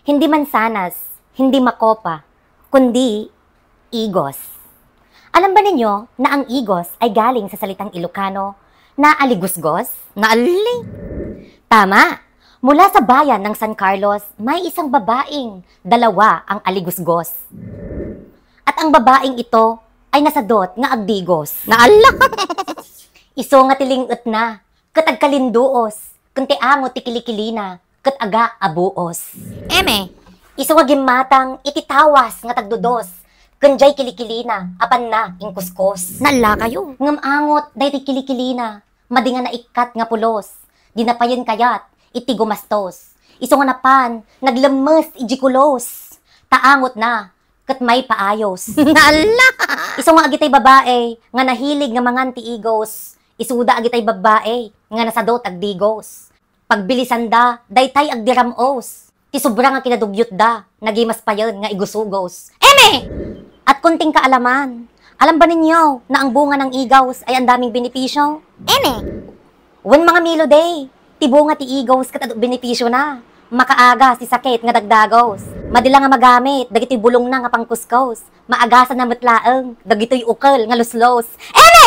Hindi mansanas, hindi makopa, kundi igos. Alam ba ninyo na ang igos ay galing sa salitang Ilocano na aligusgos? Na aling? Tama! Mula sa bayan ng San Carlos, may isang babaeng dalawa ang aligusgos. At ang babaeng ito ay nasadot nga agdigos. Na ala! Iso nga tilingot na, kat agkalinduos, kunti amo tikilikilina, kat aga abuos. Eme, iso nga gimatang ititawas nga tagdudos, kunjay kilikilina, apan na ingkuskos. Nala kayo. Ngamangot, day tikilikilina, madinga na ikat nga pulos, dinapayan kayat, iti gumastos. Iso nga napan, naglemes ijikulos, taangot na, kat may paayos. Nala! Iso nga agitay babae, nga nahilig nga mangan ti igos, isuda agitay babae, nga nasadot agdigos. Pagbilisan da, daytay agdiramos. Ti sobra nga kinadugyot da, nagimas pa yun nga igusugos. Eme! At kunting kaalaman, alam ba ninyo na ang bunga ng igaws ay ang daming benepisyo? Eme! Wen mga milo day, ti bunga ti igaws kat benepisyo na. Makaaga si sakit nga dagdagos. Madila nga magamit, dagito'y bulong na nga pangkuskos. Maagasan na matlaeng, dagito'y ukal nga luslos. Eme!